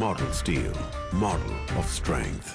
Model Steel, model of strength.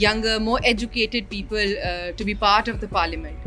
younger, more educated people to be part of the parliament.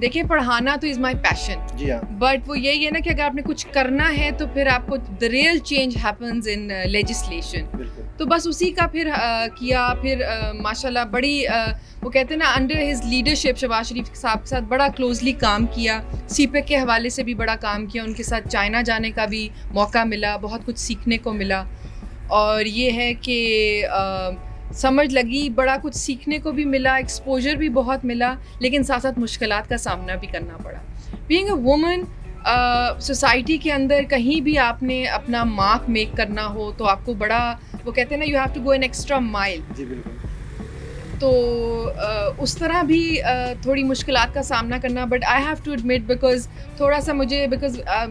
دیکھیں پڑھانا تو از مائی پیشن, جی ہاں, but وہ یہی ہے نا کہ اگر آپ نے کچھ کرنا ہے تو پھر آپ کو the real change happens in legislation. بالکل. تو بس اسی کا پھر کیا, پھر ماشاء اللہ بڑی وہ کہتے ہیں نا انڈر ہز لیڈرشپ شہباز شریف صاحب کے ساتھ بڑا کلوزلی کام کیا, سی پیک کے حوالے سے بھی بڑا کام کیا, ان کے ساتھ چائنا جانے کا بھی موقع ملا, بہت کچھ سیکھنے کو ملا. اور یہ ہے کہ سمجھ لگی, بڑا کچھ سیکھنے کو بھی ملا, ایکسپوجر بھی بہت ملا, لیکن ساتھ ساتھ مشکلات کا سامنا بھی کرنا پڑا. بینگ اے وومن سوسائٹی کے اندر کہیں بھی آپ نے اپنا مارک میک کرنا ہو تو آپ کو بڑا وہ کہتے ہیں نا you have to go an extra mile. جی بالکل. تو اس طرح بھی تھوڑی مشکلات کا سامنا کرنا, but I have to admit because تھوڑا سا مجھے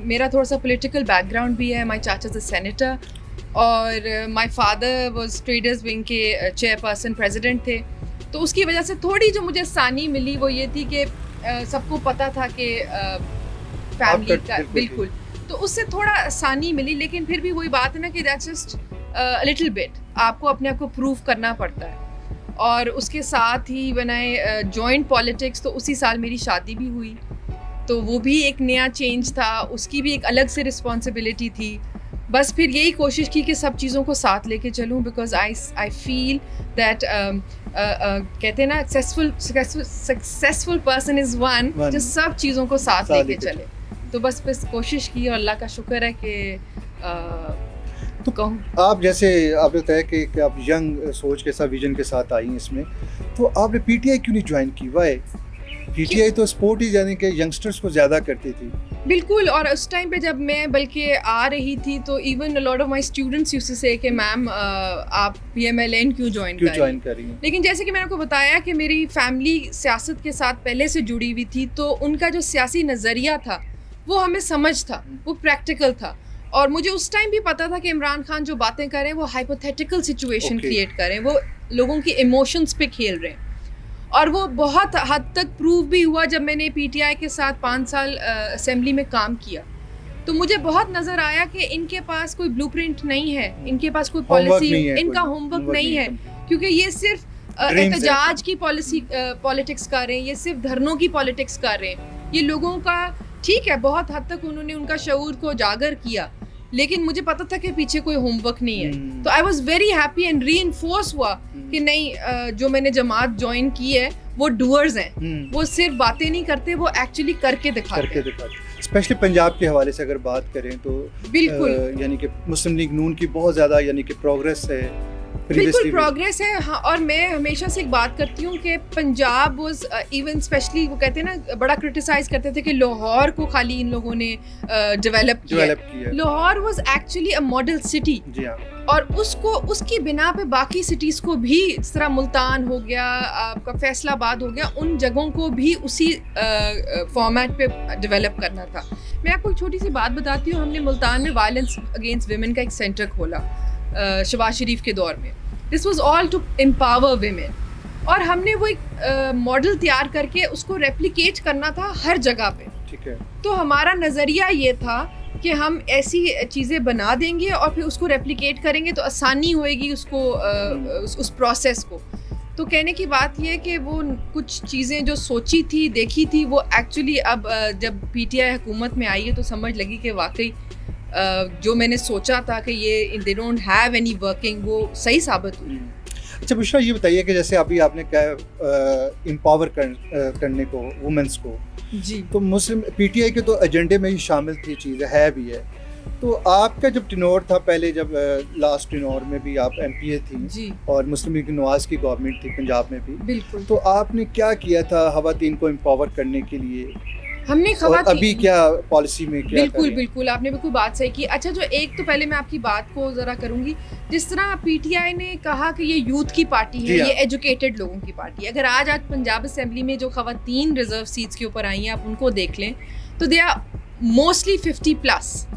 میرا تھوڑا سا پولیٹیکل بیک گراؤنڈ بھی ہے. مائی چاچا از اے سینیٹر اور my father was traders wing کے چیئر پرسن پریزیڈنٹ تھے. تو اس کی وجہ سے تھوڑی جو مجھے آسانی ملی وہ یہ تھی کہ سب کو پتہ تھا کہ فیملی کا بالکل, تو اس سے تھوڑا آسانی ملی. لیکن پھر بھی وہی بات ہے نا کہ دیٹس جسٹ لٹل بٹ, آپ کو اپنے آپ کو پروو کرنا پڑتا ہے. اور اس کے ساتھ ہی when I joined politics تو اسی سال میری شادی بھی ہوئی, تو وہ بھی ایک نیا چینج تھا, اس کی بھی ایک الگ سے رسپانسبلٹی تھی. بس پھر یہی کوشش کی کہ سب چیزوں کو ساتھ لے کے چلوں, بیکاز آئی فیل دیٹ کہتے ہیں نا سکسیزفل پرسن از ون جو سب چیزوں کو ساتھ لے کے چلے. تو بس کوشش کی اور اللہ کا شکر ہے کہ تو کہوں. آپ جیسے آپ نے بتایا کہ آپ ینگ سوچ کے ساتھ ویژن کے ساتھ آئی ہیں اس میں, تو آپ نے پی ٹی آئی کیوں نہیں جوائن کی؟ وائی؟ پی ٹی آئی تو اسپورٹ ہی یعنی کہ ینگسٹرز کو زیادہ کرتی تھی. بالکل. اور اس ٹائم پہ جب میں بلکہ آ رہی تھی تو even lot of my students used to say کہ میم آپ پی ایم ایل این کیوں جوائن کر رہی ہیں. لیکن جیسے کہ میں نے آپ کو بتایا کہ میری فیملی سیاست کے ساتھ پہلے سے جڑی ہوئی تھی, تو ان کا جو سیاسی نظریہ تھا وہ ہمیں سمجھ تھا, وہ پریکٹیکل تھا. اور مجھے اس ٹائم بھی پتا تھا کہ عمران خان جو باتیں کر رہے ہیں وہ ہائپوتھیٹیکل سچویشن کریٹ کر رہے ہیں, وہ لوگوں کی ایموشنس پہ کھیل رہے ہیں. اور وہ بہت حد تک پروو بھی ہوا جب میں نے پی ٹی آئی کے ساتھ 5 سال اسمبلی میں کام کیا. تو مجھے بہت نظر آیا کہ ان کے پاس کوئی بلو پرنٹ نہیں ہے, ان کے پاس کوئی پالیسی, ان کا ہوم ورک نہیں ہے, کیونکہ یہ صرف احتجاج کی پالیٹکس کر رہے ہیں, یہ صرف دھرنوں کی پالیٹکس کر رہے ہیں. یہ لوگوں کا ٹھیک ہے بہت حد تک انہوں نے ان کا شعور کو اجاگر کیا, لیکن مجھے پتا تھا کہ پیچھے کوئی ہوم ورک نہیں ہے. تو I was very happy and reinforce ہوا کہ نہیں, جو میں نے جماعت جوائن کی ہے وہ ڈوئرز ہیں, وہ صرف باتیں نہیں کرتے, وہ ایکچولی کر کے دکھاتے ہیں. اسپیشلی پنجاب کے حوالے سے اگر بات کریں تو بالکل یعنی کہ مسلم لیگ نون کی بہت زیادہ یعنی کہ پروگریس ہے, بالکل پروگریس ہے. ہاں, اور میں ہمیشہ سے ایک بات کرتی ہوں کہ پنجاب واز ایون اسپیشلی وہ کہتے ہیں نا بڑا کرٹیسائز کرتے تھے کہ لاہور کو خالی ان لوگوں نے ڈیولپ کیا. Lahore was actually a model city, اور اس کی بنا پہ باقی سٹیز کو بھی, اس طرح ملتان ہو گیا, آپ کا فیصل آباد ہو گیا, ان جگہوں کو بھی اسی فارمیٹ پہ ڈیولپ کرنا تھا. میں آپ کو ایک چھوٹی سی بات بتاتی ہوں. ہم نے ملتان میں وائلنس اگینسٹ ویمن کا ایک سینٹر کھولا شہباز شریف کے دور میں. This was all to empower women, اور ہم نے وہ ایک ماڈل تیار کر کے اس کو ریپلیکیٹ کرنا تھا ہر جگہ پہ. ٹھیک ہے. تو ہمارا نظریہ یہ تھا کہ ہم ایسی چیزیں بنا دیں گے اور پھر اس کو ریپلیکیٹ کریں گے تو آسانی ہوئے گی اس کو, اس پروسیس کو. تو کہنے کی بات یہ ہے کہ وہ کچھ چیزیں جو سوچی تھی, دیکھی تھی, وہ ایکچولی اب جب پی ٹی آئی حکومت میں آئی ہے تو سمجھ لگی کہ واقعی جو میں نے سوچا تھا کہ یہ they don't have any working, وہ صحیح ثابت ہوئی. اچھا بشرا, یہ بتائیے کہ جیسے ابھی آپ نے کہا امپاور کرنے کو وومنس کو, جی, تو مسلم پی ٹی آئی کے تو ایجنڈے میں ہی شامل تھی چیز ہے بھی ہے. تو آپ کا جب ٹینور تھا پہلے, جب لاسٹ ٹینور میں بھی آپ ایم پی اے تھیں, جی, اور مسلم لیگ نواز کی گورنمنٹ تھی پنجاب میں بھی, بالکل, تو آپ نے کیا کیا تھا خواتین کو امپاور کرنے کے لیے؟ ہم نے خواتین ابھی کیا پالیسی میں کیا؟ بالکل آپ نے بالکل بات صحیح کی. اچھا, جو ایک تو پہلے میں آپ کی بات کو ذرا کروں گی. جس طرح پی ٹی آئی نے کہا کہ یہ یوتھ کی پارٹی ہے, یہ ایجوکیٹڈ لوگوں کی پارٹی ہے. اگر آج پنجاب اسمبلی میں جو خواتین ریزرو سیٹس کے اوپر آئی ہیں, آپ ان کو دیکھ لیں تو دے آر موسٹلی 50+.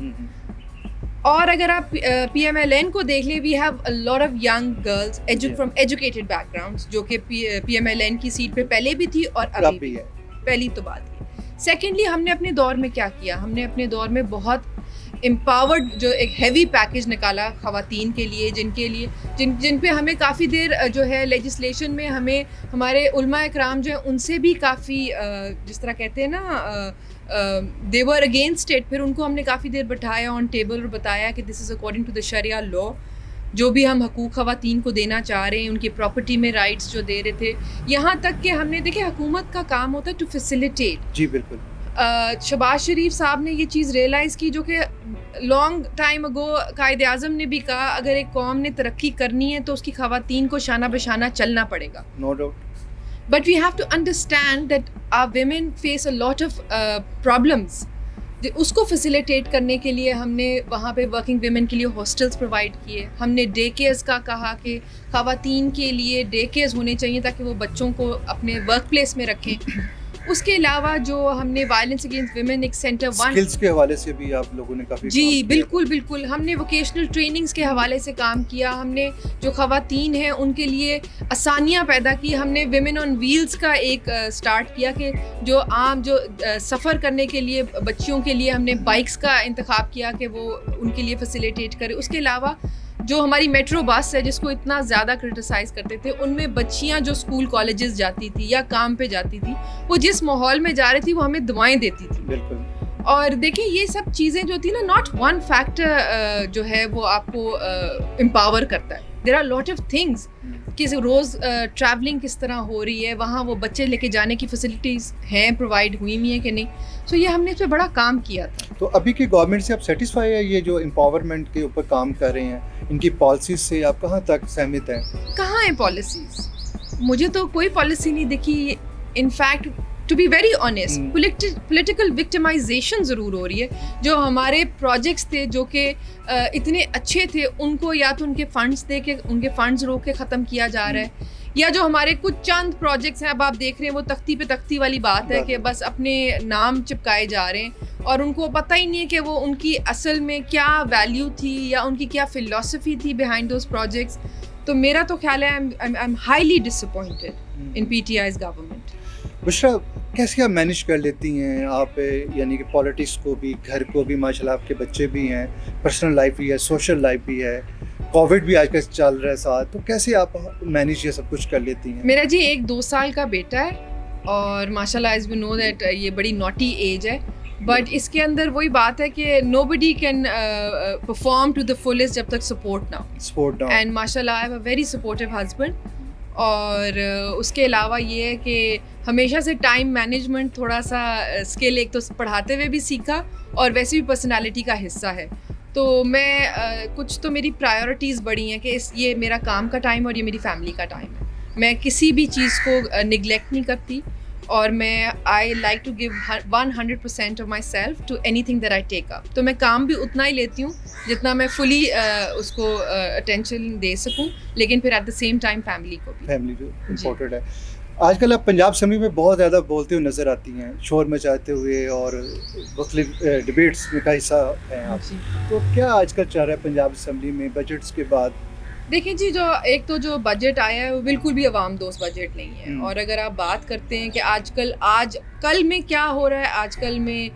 اور اگر آپ پی ایم ایل این کو دیکھ لیں, we have a lot of young girls from educated backgrounds, جو کہ پی ایم ایل این کی سیٹ پہ پہلے بھی تھی اور ابھی بھی ہے. پہلی تو بات. سیکنڈلی, ہم نے اپنے دور میں کیا کیا, ہم نے اپنے دور میں بہت امپاورڈ جو ایک ہیوی پیکیج نکالا خواتین کے لیے جن پہ ہمیں کافی دیر جو ہے لیجسلیشن میں ہمیں ہمارے علماء اکرام جو ہیں ان سے بھی کافی جس طرح کہتے ہیں نا دے ور اگینسٹ اٹ. پھر ان کو ہم نے کافی دیر بٹھایا آن ٹیبل اور بتایا کہ دس از اکارڈنگ ٹو دا شریعہ لا. جو بھی ہم حقوق خواتین کو دینا چاہ رہے ہیں ان کی پراپرٹی میں رائٹس جو دے رہے تھے, یہاں تک کہ ہم نے دیکھے حکومت کا کام ہوتا ہے ٹو فیسیلیٹیٹ. جی بالکل. شہباز شریف صاحب نے یہ چیز ریئلائز کی جو کہ long time ago Quaid Azam نے بھی کہا, اگر ایک قوم نے ترقی کرنی ہے تو اس کی خواتین کو شانہ بشانہ چلنا پڑے گا. No doubt. But we have to understand that our women face a lot of problems. اس کو فیسیلیٹیٹ کرنے کے لیے ہم نے وہاں پہ ورکنگ ویمن کے لیے ہاسٹلس پرووائڈ کیے. ہم نے ڈے کیئرز کا کہا کہ خواتین کے لیے ڈے کیئرز ہونے چاہیے تاکہ وہ بچوں کو اپنے ورک پلیس میں رکھیں. اس کے علاوہ جو ہم نے وائلنس اگینسٹ ویمن ایک سینٹر اسکلز کے حوالے سے بھی آپ لوگوں نے کافی جی بالکل ہم نے ووکیشنل ٹریننگز کے حوالے سے کام کیا. ہم نے جو خواتین ہیں ان کے لیے آسانیاں پیدا کی. ہم نے ویمن آن ویلز کا ایک اسٹارٹ کیا کہ جو عام جو سفر کرنے کے لیے بچیوں کے لیے ہم نے بائکس کا انتخاب کیا کہ وہ ان کے لیے فیسیلیٹیٹ کرے. اس کے علاوہ جو ہماری میٹرو بس ہے جس کو اتنا زیادہ کرٹیسائز کرتے تھے, ان میں بچیاں جو اسکول کالجز جاتی تھی یا کام پہ جاتی تھی وہ جس ماحول میں جا رہی تھی وہ ہمیں دعائیں دیتی تھی. بالکل. اور دیکھیں یہ سب چیزیں جو تھی نا, ناٹ ون فیکٹر جو ہے وہ آپ کو امپاور کرتا ہے. There are lot of things کہ روز ٹریولنگ کس طرح ہو رہی ہے, وہاں وہ بچے لے کے جانے کی فیسلٹیز ہیں پرووائڈ ہوئی ہوئی ہیں کہ نہیں. سو یہ ہم نے اس پہ بڑا کام کیا تھا. تو ابھی کی گورنمنٹ سے آپ سیٹسفائی ہے؟ یہ جو امپاورمنٹ کے اوپر کام کر رہے ہیں ان کی پالیسیز سے آپ کہاں تک سہمت ہیں؟ کہاں ہیں پالیسیز؟ مجھے تو کوئی پالیسی نہیں دکھی. In fact to be very honest political victimisation ضرور ہو رہی ہے. جو ہمارے پروجیکٹس تھے جو کہ اتنے اچھے تھے ان کو یا تو ان کے فنڈس دے کے ان کے فنڈز روک کے ختم کیا جا رہا ہے, یا جو ہمارے کچھ چند پروجیکٹس ہیں اب آپ دیکھ رہے ہیں وہ تختی پہ تختی والی بات ہے کہ بس اپنے نام چپکائے جا رہے ہیں اور ان کو پتہ ہی نہیں ہے کہ وہ ان کی اصل میں کیا ویلیو تھی یا ان کی کیا فلسفی تھی بیہائنڈ دوز پروجیکٹس. تو میرا تو خیال ہے I am highly disappointed in P T I's government. Bushra کیسے آپ مینیج کر لیتی ہیں آپ, یعنی کہ پالیٹکس کو بھی, گھر کو بھی, ماشاء اللہ آپ کے بچے بھی ہیں, پرسنل لائف بھی ہے, سوشل لائف بھی ہے, کووڈ بھی آج کل چل رہا ہے ساتھ, تو کیسے آپ مینیج یہ سب کچھ کر لیتی ہیں؟ میرا جی ایک 2 سال کا بیٹا ہے اور ماشاء اللہ ایز وی نو دیٹ یہ بڑی نوٹی ایج ہے, بٹ اس کے اندر وہی بات ہے کہ nobody can perform to the fullest جب تک سپورٹ نہ ہو. اینڈ ماشاء اللہ I have a very supportive husband. اور اس کے علاوہ یہ ہے کہ ہمیشہ سے ٹائم مینجمنٹ تھوڑا سا اسکل ایک تو پڑھاتے ہوئے بھی سیکھا اور ویسے بھی پرسنالٹی کا حصہ ہے. تو میں کچھ تو میری پرائیورٹیز بڑی ہیں کہ یہ میرا کام کا ٹائم اور یہ میری فیملی کا ٹائم ہے. میں کسی بھی چیز کو نگلیکٹ نہیں کرتی اور میں I like to give 100% of myself to anything that I take up. تو میں کام بھی اتنا ہی لیتی ہوں جتنا میں فلی اس کو اٹینشن دے سکوں, لیکن پھر at the same time family کو بھی امپورٹنٹ ہے. آج کل آپ پنجاب اسمبلی میں بہت زیادہ بولتے ہوئے نظر آتی ہیں, شور مچاتے ہوئے, اور مختلف ڈبیٹس میں کا حصہ ہیں آپ. تو کیا آج کل چل رہا ہے پنجاب اسمبلی میں بجٹس کے بعد؟ دیکھیں جی, جو ایک تو جو بجٹ آیا ہے وہ بالکل بھی عوام دوست بجٹ نہیں ہے. اور اگر آپ بات کرتے ہیں کہ آج کل میں کیا ہو رہا ہے, آج کل میں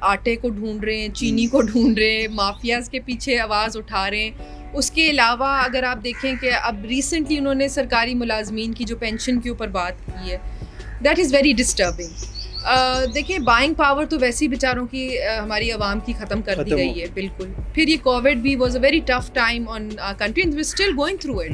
آٹے کو ڈھونڈ رہے ہیں, چینی کو ڈھونڈ رہے ہیں, مافیاز کے پیچھے آواز اٹھا رہے ہیں. اس کے علاوہ اگر آپ دیکھیں کہ اب ریسنٹلی انہوں نے سرکاری ملازمین کی جو پینشن کے اوپر بات کی ہے, دیٹ از ویری ڈسٹربنگ. دیکھیں بائنگ پاور تو ویسے ہی بیچاروں کی ہماری عوام کی ختم کر دی گئی ہے بالکل. پھر یہ کووڈ بھی was a very tough time on country and we still going through it.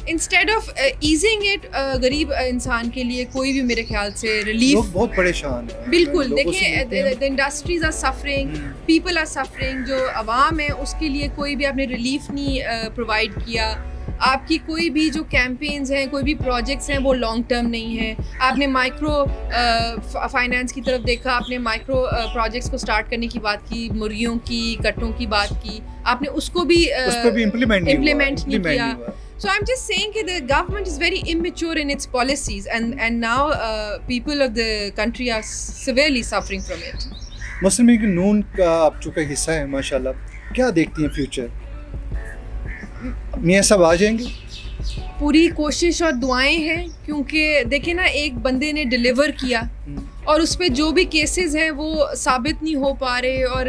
Instead of easing it غریب انسان کے لیے کوئی بھی میرے خیال سے ریلیف, بہت پریشان ہیں بالکل. دیکھیں the industries are suffering, people are suffering, جو عوام ہے اس کے لیے کوئی بھی آپ نے ریلیف نہیں پرووائڈ کیا. آپ کی کوئی بھی جو کیمپینز ہیں, کوئی بھی پروجیکٹس ہیں وہ لانگ ٹرم نہیں ہیں. آپ نے مائکرو فائنانس کی طرف دیکھا, آپ نے مائکرو پروجیکٹس کو سٹارٹ کرنے کی بات کی, مرغیوں کی کٹوں کی بات کی, آپ نے اس کو بھی امپلیمنٹ نہیں کیا. So I'm just saying that the government is very immature in its policies and now people of the country are severely suffering from it. Muslim League نون کا آپ چونکہ حصہ ہے ماشاءاللہ, کیا دیکھتی ہیں فیوچر؟ میاں صاحب آ جائیں گے؟ پوری کوشش اور دعائیں ہیں, کیونکہ دیکھیں نا ایک بندے نے ڈیلیور کیا اور اس پہ جو بھی کیسز ہیں وہ ثابت نہیں ہو پا رہے, اور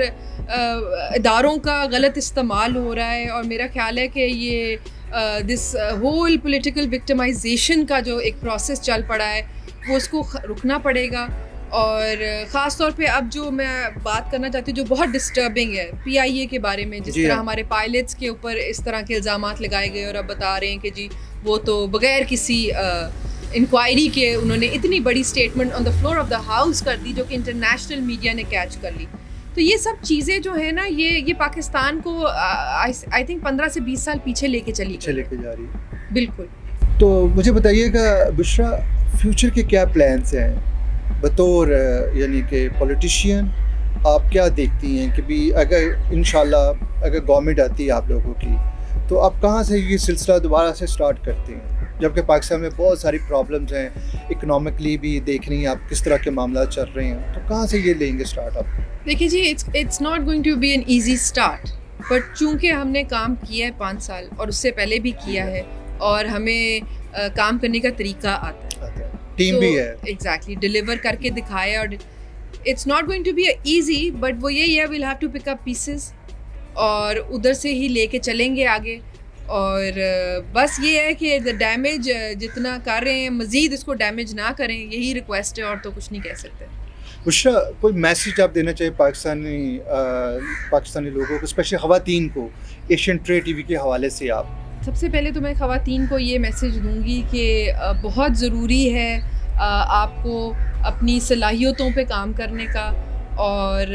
اداروں کا غلط استعمال ہو رہا ہے، اور میرا خیال ہے کہ یہ دس ہول پولیٹیکل وکٹمائزیشن کا جو ایک پروسیس چل پڑا ہے وہ اس کو رکنا پڑے گا. اور خاص طور پہ اب جو میں بات کرنا چاہتی ہوں جو بہت ڈسٹربنگ ہے PIA کے بارے میں، جس طرح ہمارے پائلٹس کے اوپر اس طرح کے الزامات لگائے گئے اور اب بتا رہے ہیں کہ جی وہ تو بغیر کسی انکوائری کے انہوں نے اتنی بڑی statement on the floor of the house کر دی جو کہ انٹرنیشنل میڈیا نے کیچ کر لی. تو یہ سب چیزیں جو ہیں نا یہ پاکستان کو آئی تھنک 15 سے 20 سال پیچھے لے کے جا رہی ہے. بالکل. تو مجھے بتائیے گا بشرا، فیوچر کے کیا پلانس ہیں بطور یعنی کہ پولیٹیشین؟ آپ کیا دیکھتی ہیں کہ بھی اگر انشاءاللہ اگر گورنمنٹ آتی ہے آپ لوگوں کی تو آپ کہاں سے یہ سلسلہ دوبارہ سے سٹارٹ کرتے ہیں؟ جبکہ پاکستان میں بہت ساری پرابلمز ہیں، اکنامکلی بھی دیکھ رہی ہیں آپ کس طرح کے معاملات چل رہے ہیں، تو کہاں سے یہ لیں گے سٹارٹ آپ؟ دیکھیے جی it's not going to be an easy start, but چونکہ ہم نے کام کیا ہے 5 سال اور اس سے پہلے بھی کیا ہے اور ہمیں کام کرنے کا طریقہ آتا ہے، ٹیم بھی ہے، ایگزیکٹلی ڈیلیور کر کے دکھایا. اور it's not going to be easy, but وہ یہی ہے we'll have to pick up pieces اور ادھر سے ہی لے کے چلیں گے آگے. اور بس یہ ہے کہ ڈیمیج جتنا کر رہے ہیں مزید اس کو ڈیمیج نہ کریں، یہی ریکویسٹ ہے اور تو کچھ نہیں کہہ سکتے. بشرا، کوئی میسیج آپ دینا چاہیے پاکستانی لوگوں کو، اسپیشلی خواتین کو، ایشین ٹریڈ TV کے حوالے سے؟ آپ سب سے پہلے تو میں خواتین کو یہ میسیج دوں گی کہ بہت ضروری ہے آپ کو اپنی صلاحیتوں پہ کام کرنے کا، اور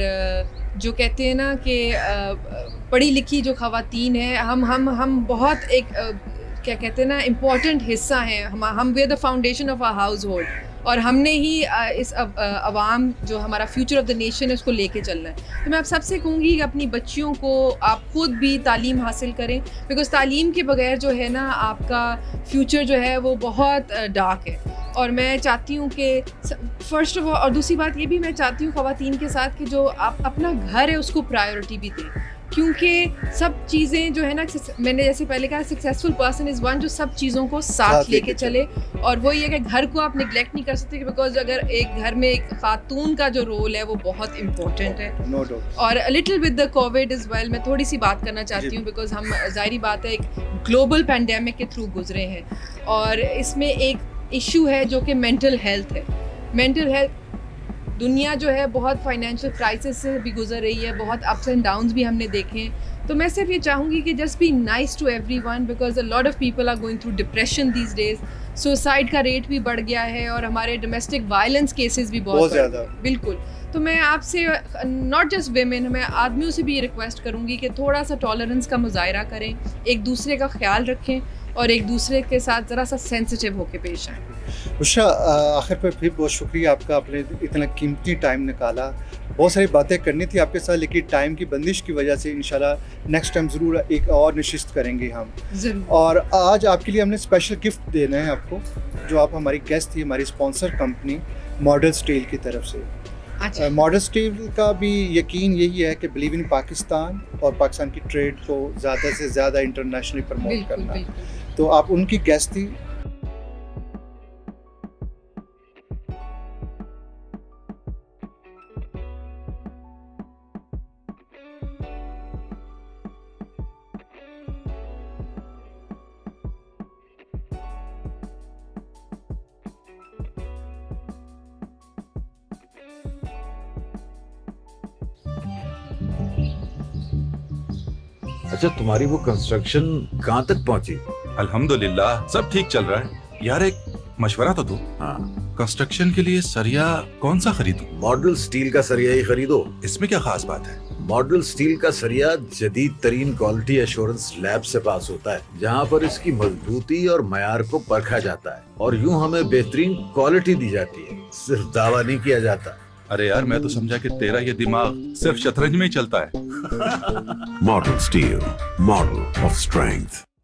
جو کہتے ہیں نا کہ پڑھی لکھی جو خواتین ہیں ہم بہت ایک کیا کہتے ہیں نا امپورٹنٹ حصہ ہیں، ہم we are the foundation of a household, اور ہم نے ہی اس عوام جو ہمارا فیوچر آف دا نیشن ہے اس کو لے کے چلنا ہے. تو میں آپ سب سے کہوں گی کہ اپنی بچیوں کو آپ خود بھی تعلیم حاصل کریں، بیکاز تعلیم کے بغیر جو ہے نا آپ کا فیوچر جو ہے وہ بہت ڈارک ہے. اور میں چاہتی ہوں کہ فرسٹ آف آل، اور دوسری بات یہ بھی میں چاہتی ہوں خواتین کے ساتھ کہ جو آپ اپنا گھر ہے اس کو پرائیورٹی بھی دیں، کیونکہ سب چیزیں جو ہے نا میں نے جیسے پہلے کہا سکسیزفل پرسن از ون جو سب چیزوں کو ساتھ لے کے چلے. اور وہ یہ کہ گھر کو آپ نگلیکٹ نہیں کر سکتے، بیکاز اگر ایک گھر میں ایک خاتون کا جو رول ہے وہ بہت امپورٹنٹ ہے. اور little with the Covid as well میں تھوڑی سی بات کرنا چاہتی ہوں، بیکاز ہم ظاہری بات ہے ایک گلوبل پینڈیمک کے تھرو گزرے ہیں، اور اس میں ایک ایشو ہے جو کہ مینٹل ہیلتھ ہے. مینٹل ہیلتھ دنیا جو ہے بہت فائنینشیل کرائسس سے بھی گزر رہی ہے، بہت اپس اینڈ ڈاؤنز بھی ہم نے دیکھے ہیں. تو میں صرف یہ چاہوں گی کہ just be nice to everyone, because a lot of people are going through depression these days. Suicide کا ریٹ بھی بڑھ گیا ہے اور ہمارے ڈومیسٹک وائلنس کیسز بھی بہت زیادہ. بالکل. تو میں آپ سے ناٹ جسٹ ویمن، میں آدمیوں سے بھی یہ ریکویسٹ کروں گی کہ تھوڑا سا ٹالرنس کا مظاہرہ کریں، ایک دوسرے کا خیال رکھیں اور ایک دوسرے کے ساتھ ذرا سا سینسٹیو ہو کے پیش آئیں. بشرا، آخر پر پھر بہت شکریہ آپ کا، آپ نے اتنا قیمتی ٹائم نکالا. بہت ساری باتیں کرنی تھی آپ کے ساتھ، لیکن ٹائم کی بندش کی وجہ سے انشاءاللہ نیکسٹ ٹائم ضرور ایک اور نشست کریں گے ہم ضرور. اور آج آپ کے لیے ہم نے اسپیشل گفٹ دینا ہے آپ کو، جو آپ ہماری گیسٹ تھی ہماری اسپانسر کمپنی ماڈل اسٹیل کی طرف سے. ماڈل اسٹیل کا بھی یقین یہی ہے کہ بلیو ان پاکستان اور پاکستان کی ٹریڈ کو زیادہ سے زیادہ انٹرنیشنلی پروموٹ کرنا. تو آپ ان کی گیسٹ تھی. اچھا، تمہاری وہ کنسٹرکشن کہاں تک پہنچی؟ الحمدللہ سب ٹھیک چل رہا ہے. یار ایک مشورہ تو دو، ہاں، کنسٹرکشن کے لیے سریا کون سا خریدوں؟ ماڈل اسٹیل کا سریا ہی خریدو. اس میں کیا خاص بات ہے؟ ماڈل اسٹیل کا سریا جدید ترین کوالٹی ایشورنس لیب سے پاس ہوتا ہے، جہاں پر اس کی مضبوطی اور معیار کو پرکھا جاتا ہے، اور یوں ہمیں بہترین کوالٹی دی جاتی ہے، صرف دعویٰ نہیں کیا جاتا. ارے یار میں تو سمجھا کہ تیرا یہ دماغ صرف شطرنج میں ہی چلتا ہے. Model Steel, model of strength.